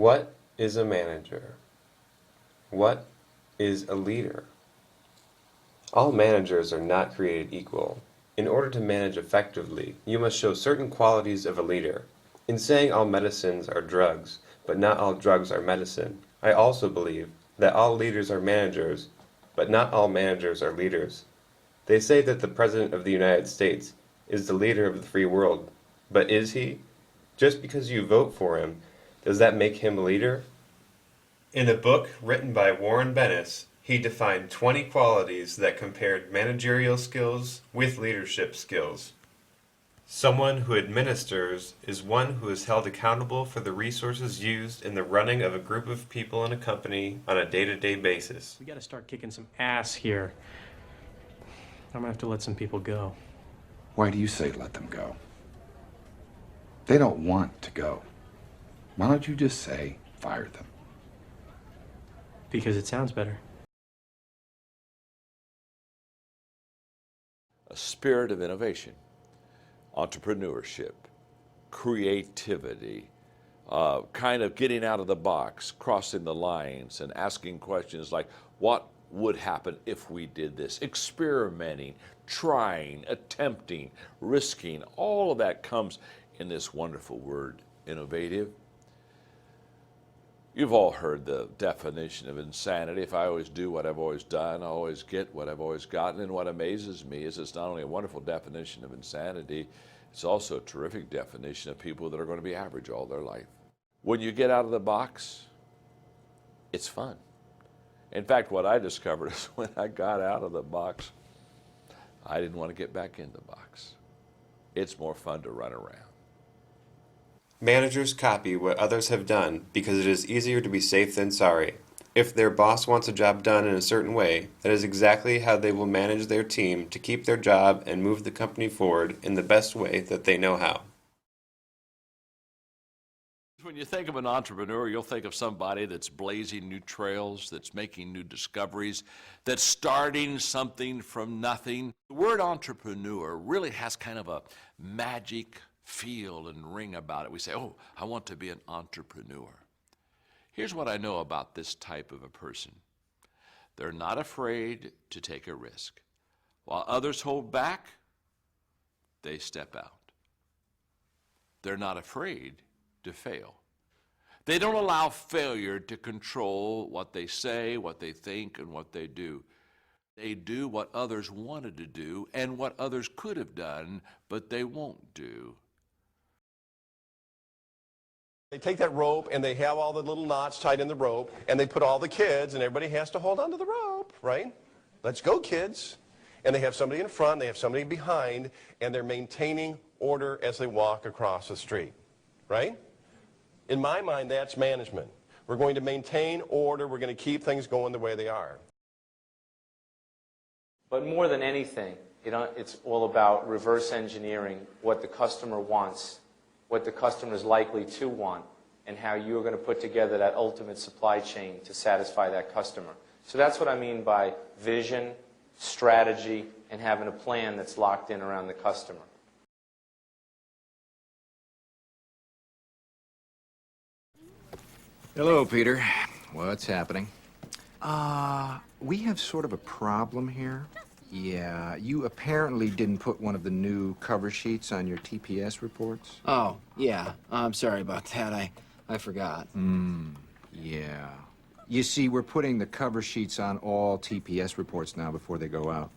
What is a manager? What is a leader? All managers are not created equal. In order to manage effectively, you must show certain qualities of a leader. In saying all medicines are drugs, but not all drugs are medicine, I also believe that all leaders are managers, but not all managers are leaders. They say that the President of the United States is the leader of the free world, but is he? Just because you vote for him, does that make him a leader? In a book written by Warren Bennis, he defined 20 qualities that compared managerial skills with leadership skills. Someone who administers is one who is held accountable for the resources used in the running of a group of people in a company on a day-to-day basis. We gotta start kicking some ass here. I'm gonna have to let some people go. Why do you say let them go? They don't want to go. Why don't you just say fire them? Because it sounds better. A spirit of innovation, entrepreneurship, creativity, kind of getting out of the box, crossing the lines, and asking questions like, what would happen if we did this? Experimenting, trying, attempting, risking, all of that comes in this wonderful word, innovative. You've all heard the definition of insanity. If I always do what I've always done, I always get what I've always gotten. And what amazes me is it's not only a wonderful definition of insanity, it's also a terrific definition of people that are going to be average all their life. When you get out of the box, it's fun. In fact, what I discovered is when I got out of the box, I didn't want to get back in the box. It's more fun to run around. Managers copy what others have done because it is easier to be safe than sorry. If their boss wants a job done in a certain way, that is exactly how they will manage their team to keep their job and move the company forward in the best way that they know how. When you think of an entrepreneur, you'll think of somebody that's blazing new trails, that's making new discoveries, that's starting something from nothing. The word entrepreneur really has kind of a magic feel and ring about it. We say, oh, I want to be an entrepreneur. Here's what I know about this type of a person. They're not afraid to take a risk. While others hold back, they step out. They're not afraid to fail. They don't allow failure to control what they say, what they think, and what they do. They do what others wanted to do and what others could have done, but they won't do. They take that rope and they have all the little knots tied in the rope and they put all the kids and everybody has to hold onto the rope, right? Let's go, kids. And they have somebody in front, they have somebody behind, and they're maintaining order as they walk across the street, right? In my mind, that's management. We're going to maintain order, we're going to keep things going the way they are. But more than anything, it's all about reverse engineering what the customer wants, what the customer is likely to want, and how you're going to put together that ultimate supply chain to satisfy that customer. So that's what I mean by vision, strategy, and having a plan that's locked in around the customer. Hello, Peter. What's happening? We have sort of a problem here. Yeah, you apparently didn't put one of the new cover sheets on your TPS reports. Oh, yeah. I'm sorry about that. I forgot. Yeah. You see, we're putting the cover sheets on all TPS reports now before they go out.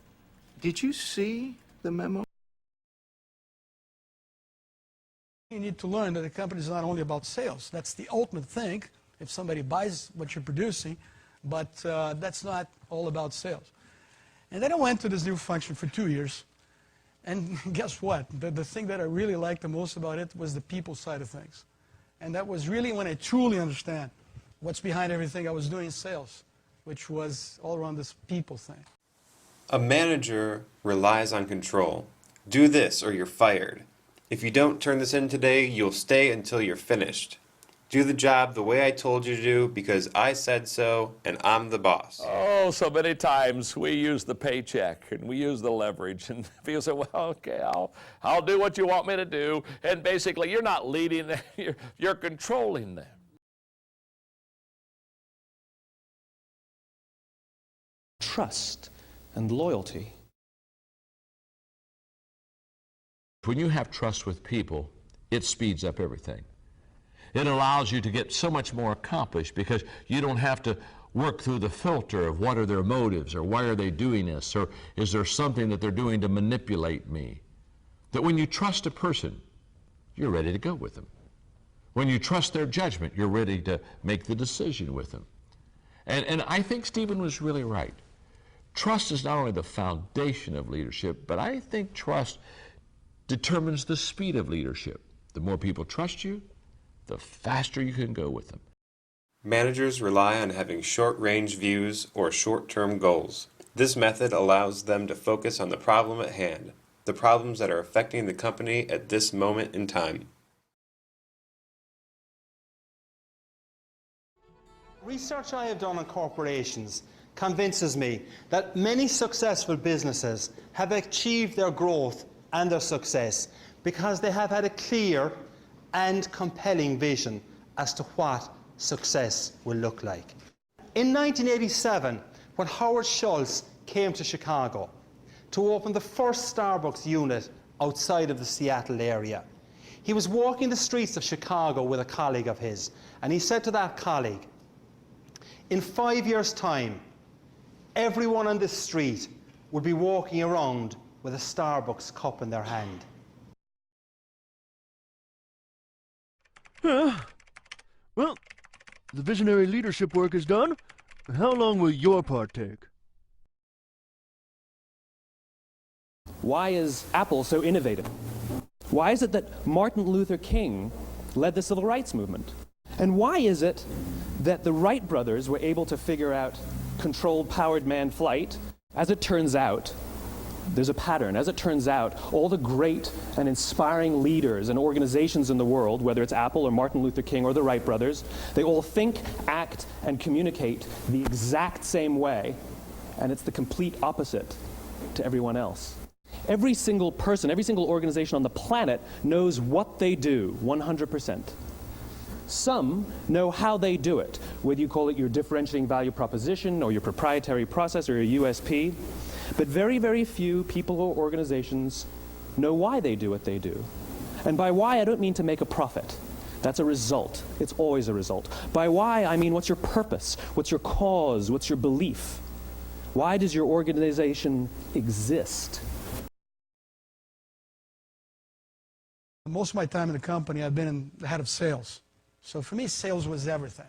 Did you see the memo? You need to learn that a company is not only about sales. That's the ultimate thing, if somebody buys what you're producing, but that's not all about sales. And then I went to this new function for 2 years, and guess what? The thing that I really liked the most about it was the people side of things. And that was really when I truly understand what's behind everything I was doing in sales, which was all around this people thing. A manager relies on control. Do this or you're fired. If you don't turn this in today, you'll stay until you're finished. Do the job the way I told you to do because I said so and I'm the boss. Oh, so many times we use the paycheck and we use the leverage, and people say, well, okay, I'll do what you want me to do. And basically, you're not leading them, you're controlling them. trust and loyalty. When you have trust with people, it speeds up everything. It allows you to get so much more accomplished because you don't have to work through the filter of what are their motives, or why are they doing this, or is there something that they're doing to manipulate me. That when you trust a person, you're ready to go with them. When you trust their judgment, you're ready to make the decision with them. And I think Stephen was really right. Trust is not only the foundation of leadership, but I think trust determines the speed of leadership. The more people trust you, the faster you can go with them. Managers rely on having short-range views or short-term goals. This method allows them to focus on the problem at hand, the problems that are affecting the company at this moment in time. Research I have done on corporations convinces me that many successful businesses have achieved their growth and their success because they have had a clear and compelling vision as to what success will look like. In 1987, when Howard Schultz came to Chicago to open the first Starbucks unit outside of the Seattle area, he was walking the streets of Chicago with a colleague of his, and he said to that colleague, in 5 years' time, everyone on this street would be walking around with a Starbucks cup in their hand. Well, the visionary leadership work is done. How long will your part take? Why is Apple so innovative? Why is it that Martin Luther King led the civil rights movement? And why is it that the Wright brothers were able to figure out controlled powered manned flight? As it turns out, there's a pattern. As it turns out, all the great and inspiring leaders and organizations in the world, whether it's Apple or Martin Luther King or the Wright brothers, they all think, act, and communicate the exact same way, and it's the complete opposite to everyone else. Every single person, every single organization on the planet knows what they do 100%. Some know how they do it, whether you call it your differentiating value proposition or your proprietary process or your USP. But very, very few people or organizations know why they do what they do. And by why, I don't mean to make a profit. That's a result. It's always a result. By why, I mean what's your purpose? What's your cause? What's your belief? Why does your organization exist? Most of my time in the company, I've been the head of sales. So for me, sales was everything.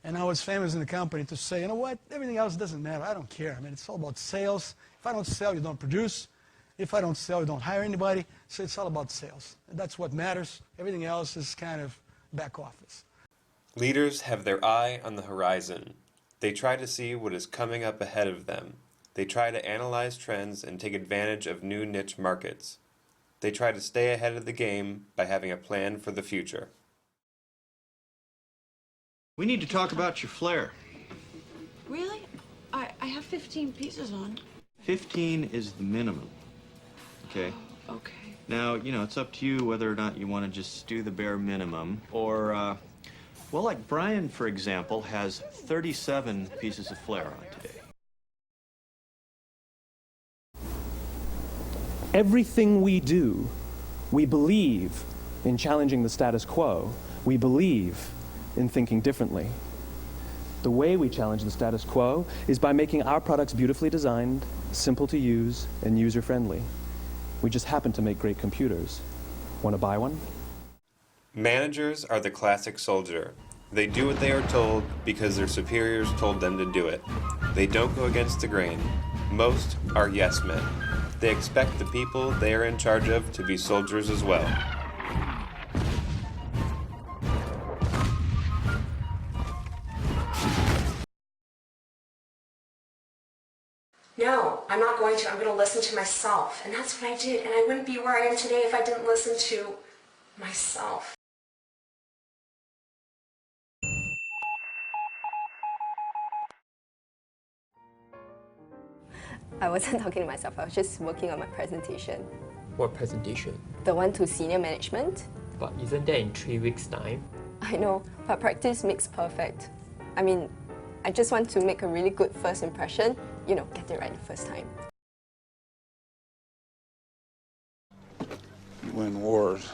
And I was famous in the company to say, you know what, everything else doesn't matter. I don't care. I mean, it's all about sales. If I don't sell, you don't produce. If I don't sell, you don't hire anybody. So it's all about sales. And that's what matters. Everything else is kind of back office. Leaders have their eye on the horizon. They try to see what is coming up ahead of them. They try to analyze trends and take advantage of new niche markets. They try to stay ahead of the game by having a plan for the future. We need to talk about your flare. Really? I have 15 pieces on. 15 is the minimum. Okay? Oh, okay. Now, you know, it's up to you whether or not you want to just do the bare minimum or, well, like Brian, for example, has 37 pieces of flare on today. Everything we do, we believe in challenging the status quo. We believe in thinking differently. The way we challenge the status quo is by making our products beautifully designed, simple to use, and user-friendly. We just happen to make great computers. Want to buy one? Managers are the classic soldier. They do what they are told because their superiors told them to do it. They don't go against the grain. Most are yes men. They expect the people they are in charge of to be soldiers as well. No, I'm not going to. I'm going to listen to myself. And that's what I did. And I wouldn't be where I am today if I didn't listen to myself. I wasn't talking to myself. I was just working on my presentation. What presentation? The one to senior management. But isn't that in 3 weeks' time? I know, but practice makes perfect. I mean, I just want to make a really good first impression you know, get it right the first time. You win wars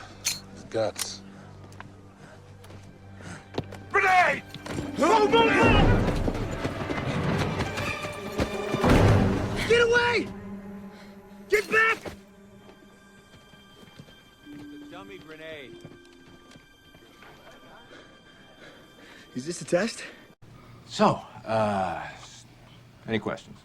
with guts. Grenade! Oh, no! Get away! Get back! It's a dummy grenade. Is this a test? So, any questions?